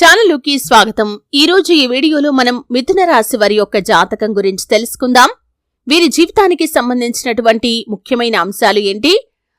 ఛానలుకి స్వాగతం. ఈ రోజు ఈ వీడియోలో మనం మిథున రాశి వారి యొక్క జాతకం గురించి తెలుసుకుందాం. వీరి జీవితానికి సంబంధించినటువంటి ముఖ్యమైన అంశాలు ఏంటి,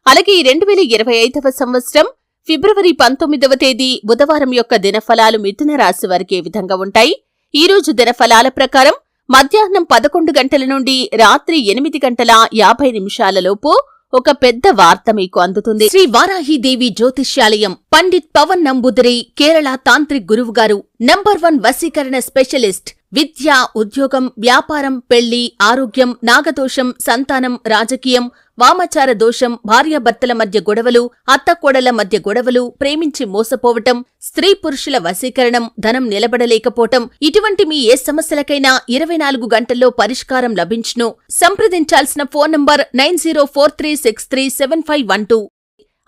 అలాగే 2025వ సంవత్సరం ఫిబ్రవరి 19వ తేదీ బుధవారం యొక్క దినఫలాలు మిథున రాశి వారికి ఏ విధంగా ఉంటాయి. ఈ రోజు దినఫలాల ప్రకారం మధ్యాహ్నం 11 గంటల నుండి రాత్రి 8 గంటల 50 నిమిషాలలోపు ఒక పెద్ద వార్త మీకు అందుతుంది. శ్రీ వారాహిదేవి జ్యోతిష్యాలయం పండిత్ పవన్ నంబూదరి కేరళ తాంత్రిక్ గురువు గారు నంబర్ 1 వశీకరణ స్పెషలిస్ట్. విద్య, ఉద్యోగం, వ్యాపారం, పెళ్లి, ఆరోగ్యం, నాగదోషం, సంతానం, రాజకీయం, వామాచార దోషం, భార్యాభర్తల మధ్య గొడవలు, అత్తకోడల మధ్య గొడవలు, ప్రేమించి మోసపోవటం, స్త్రీ పురుషుల వశీకరణం, ధనం నిలబడలేకపోవటం, ఇటువంటి మీ ఏ సమస్యలకైనా 24 గంటల్లో పరిష్కారం లభించును. సంప్రదించాల్సిన ఫోన్ నంబర్ 9043637512.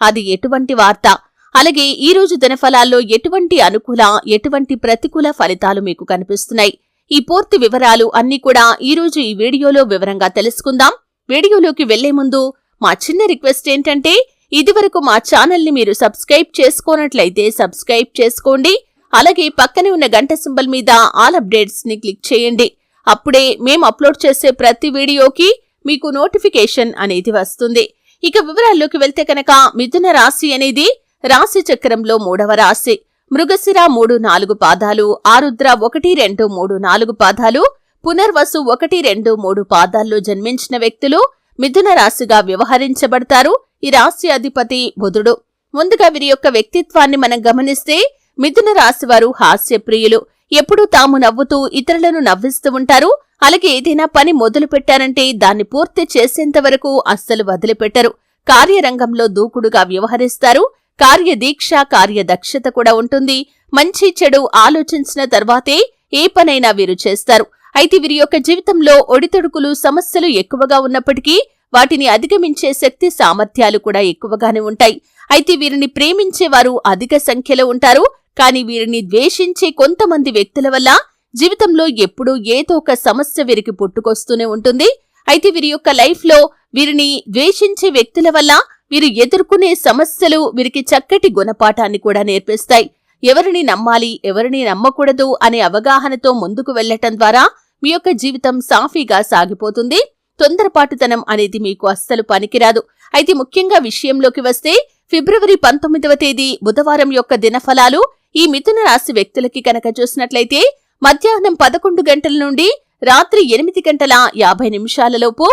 అది ఎటువంటి వార్త, అలాగే ఈ రోజు దినఫలాల్లో ఎటువంటి అనుకూల, ఎటువంటి ప్రతికూల ఫలితాలు మీకు కనిపిస్తున్నాయి, ఈ పూర్తి వివరాలు అన్నీ కూడా ఈ రోజు ఈ వీడియోలో వివరంగా తెలుసుకుందాం. వీడియోలోకి వెళ్లే ముందు మా చిన్న రిక్వెస్ట్ ఏంటంటే, ఇదివరకు మా ఛానల్ని మీరు సబ్స్క్రైబ్ చేసుకోనట్లయితే సబ్స్క్రైబ్ చేసుకోండి. అలాగే పక్కనే ఉన్న గంట సింబల్ మీద ఆల్ అప్డేట్స్ ని క్లిక్ చేయండి. అప్పుడే మేము అప్లోడ్ చేసే ప్రతి వీడియోకి మీకు నోటిఫికేషన్ అనేది వస్తుంది. ఇక వివరాల్లోకి వెళ్తే కనుక మిథున రాశి అనేది రాశి చక్రంలో 3వ రాశి. మృగశిర 3-4 పాదాలు, ఆరుద్ర 1-2-3-4 పాదాలు, పునర్వసు 1-2-3 పాదాల్లో జన్మించిన వ్యక్తులు మిథున రాశిగా వ్యవహరించబడతారు. ఈ రాశి అధిపతి బుధుడు. ముందుగా వీరి యొక్క వ్యక్తిత్వాన్ని మనం గమనిస్తే మిథున రాశి వారు హాస్యప్రియులు. ఎప్పుడూ తాము నవ్వుతూ ఇతరులను నవ్విస్తూ ఉంటారు. అలాగే ఏదైనా పని మొదలు పెట్టారంటే దాన్ని పూర్తి చేసేంత వరకు అస్సలు వదిలిపెట్టరు. కార్యరంగంలో దూకుడుగా వ్యవహరిస్తారు. కార్యదీక్ష, కార్యదక్షత కూడా ఉంటుంది. మంచి చెడు ఆలోచించిన తర్వాతే ఏ పనైనా వీరు చేస్తారు. అయితే వీరి యొక్క జీవితంలో ఒడితొడుకులు, సమస్యలు ఎక్కువగా ఉన్నప్పటికీ వాటిని అధిగమించే శక్తి, సామర్థ్యాలు కూడా ఎక్కువగానే ఉంటాయి. అయితే వీరిని ప్రేమించేవారు అధిక సంఖ్యలో ఉంటారు. కానీ వీరిని ద్వేషించే కొంతమంది వ్యక్తుల వల్ల జీవితంలో ఎప్పుడూ ఏదో ఒక సమస్య వీరికి పుట్టుకొస్తూనే ఉంటుంది. అయితే వీరి యొక్క లైఫ్ లో వీరిని ద్వేషించే వ్యక్తుల వల్ల వీరు ఎదుర్కొనే సమస్యలు వీరికి చక్కటి గుణపాఠాన్ని కూడా నేర్పిస్తాయి. ఎవరిని నమ్మాలి, ఎవరిని నమ్మకూడదు అనే అవగాహనతో ముందుకు వెళ్లటం ద్వారా మీ యొక్క జీవితం సాఫీగా సాగిపోతుంది. తొందరపాటుతనం అనేది మీకు అస్సలు పనికిరాదు. అయితే ముఖ్యంగా విషయంలోకి వస్తే ఫిబ్రవరి 19వ తేదీ బుధవారం యొక్క దినఫలాలు ఈ మిథున రాశి వ్యక్తులకి కనుక చూసినట్లయితే మధ్యాహ్నం 11 గంటల నుండి రాత్రి 8 గంటల 50 నిమిషాలలోపు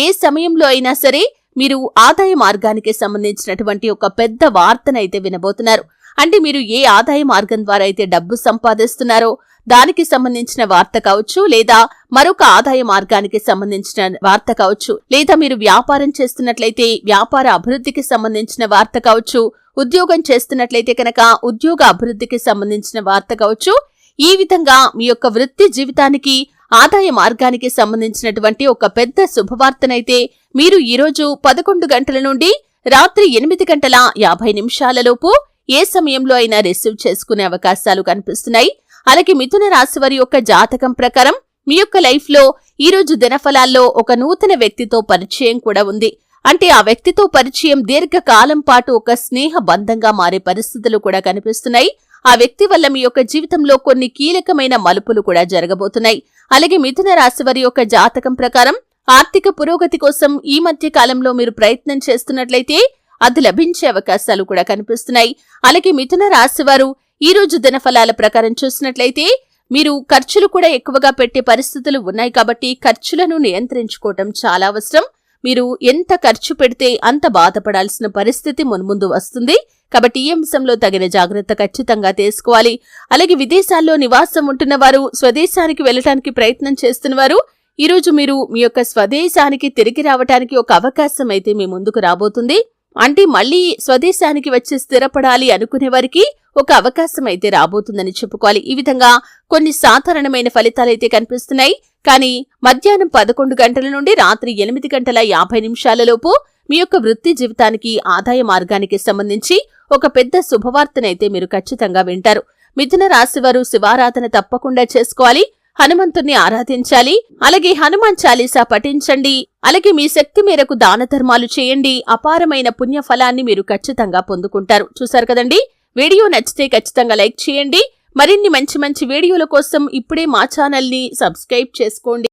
ఏ సమయంలో అయినా సరే మీరు ఆదాయ మార్గానికి సంబంధించినటువంటి ఒక పెద్ద వార్తనైతే వినబోతున్నారు. అంటే మీరు ఏ ఆదాయ మార్గం ద్వారా అయితే డబ్బు సంపాదిస్తున్నారో దానికి సంబంధించిన వార్త కావచ్చు, లేదా మరొక ఆదాయ మార్గానికి సంబంధించిన వార్త కావచ్చు, లేదా మీరు వ్యాపారం చేస్తున్నట్లయితే వ్యాపార అభివృద్ధికి సంబంధించిన వార్త కావచ్చు, ఉద్యోగం చేస్తున్నట్లయితే కనుక ఉద్యోగ అభివృద్ధికి సంబంధించిన వార్త కావచ్చు. ఈ విధంగా మీ యొక్క వృత్తి జీవితానికి, ఆదాయ మార్గానికి సంబంధించినటువంటి ఒక పెద్ద శుభవార్తనైతే మీరు ఈరోజు 11 గంటల నుండి రాత్రి 8 గంటల 50 నిమిషాలలోపు ఏ సమయంలో అయినా రిసీవ్ చేసుకునే అవకాశాలు కనిపిస్తున్నాయి. అలాగే మిథున రాశి వారి యొక్క జాతకం ప్రకారం మీ యొక్క లైఫ్ లో ఈ రోజు దినఫలాల్లో ఒక నూతన వ్యక్తితో పరిచయం కూడా ఉంది. అంటే ఆ వ్యక్తితో పరిచయం దీర్ఘకాలం పాటు ఒక స్నేహ బంధంగా మారే పరిస్థితులు కూడా కనిపిస్తున్నాయి. ఆ వ్యక్తి వల్ల మీ యొక్క జీవితంలో కొన్ని కీలకమైన మలుపులు కూడా జరగబోతున్నాయి. అలాగే మిథున రాశి వారి యొక్క జాతకం ప్రకారం ఆర్థిక పురోగతి కోసం ఈ మధ్య కాలంలో మీరు ప్రయత్నం చేస్తున్నట్లయితే అది లభించే అవకాశాలు కూడా కనిపిస్తున్నాయి. అలాగే మిథున రాశి వారు ఈ రోజు దినఫలాల ప్రకారం చూసినట్లయితే మీరు ఖర్చులు కూడా ఎక్కువగా పెట్టే పరిస్థితులు ఉన్నాయి. కాబట్టి ఖర్చులను నియంత్రించుకోవటం చాలా అవసరం. మీరు ఎంత ఖర్చు పెడితే అంత బాధపడాల్సిన పరిస్థితి మున్ముందు వస్తుంది. కాబట్టి ఈ అంశంలో తగిన జాగ్రత్త ఖచ్చితంగా తీసుకోవాలి. అలాగే విదేశాల్లో నివాసం ఉంటున్న వారు, స్వదేశానికి వెళ్లడానికి ప్రయత్నం చేస్తున్నవారు ఈరోజు మీరు మీ యొక్క స్వదేశానికి తిరిగి రావటానికి ఒక అవకాశం అయితే మీ ముందుకు రాబోతుంది. అంటే మళ్లీ స్వదేశానికి వచ్చి స్థిరపడాలి అనుకునే వారికి ఒక అవకాశం అయితే రాబోతుందని చెప్పుకోవాలి. ఈ విధంగా కొన్ని సాధారణమైన ఫలితాలైతే కనిపిస్తున్నాయి. కానీ మధ్యాహ్నం 11 గంటల నుండి రాత్రి 8 గంటల 50 నిమిషాలలోపు మీ యొక్క వృత్తి జీవితానికి, ఆదాయ మార్గానికి సంబంధించి ఒక పెద్ద శుభవార్తనైతే మీరు ఖచ్చితంగా వింటారు. మిథున రాశి వారు శివారాధన తప్పకుండా చేసుకోవాలి. హనుమంతుణ్ణి ఆరాధించాలి. అలాగే హనుమాన్ చాలీసా పఠించండి. అలాగే మీ శక్తి మేరకు దాన ధర్మాలు చేయండి. అపారమైన పుణ్య ఫలాన్ని మీరు ఖచ్చితంగా పొందుకుంటారు. చూశారు కదండి. వీడియో నచ్చితే ఖచ్చితంగా లైక్ చేయండి. మరిన్ని మంచి మంచి వీడియోల కోసం ఇప్పుడే మా ఛానల్ని సబ్స్క్రైబ్ చేసుకోండి.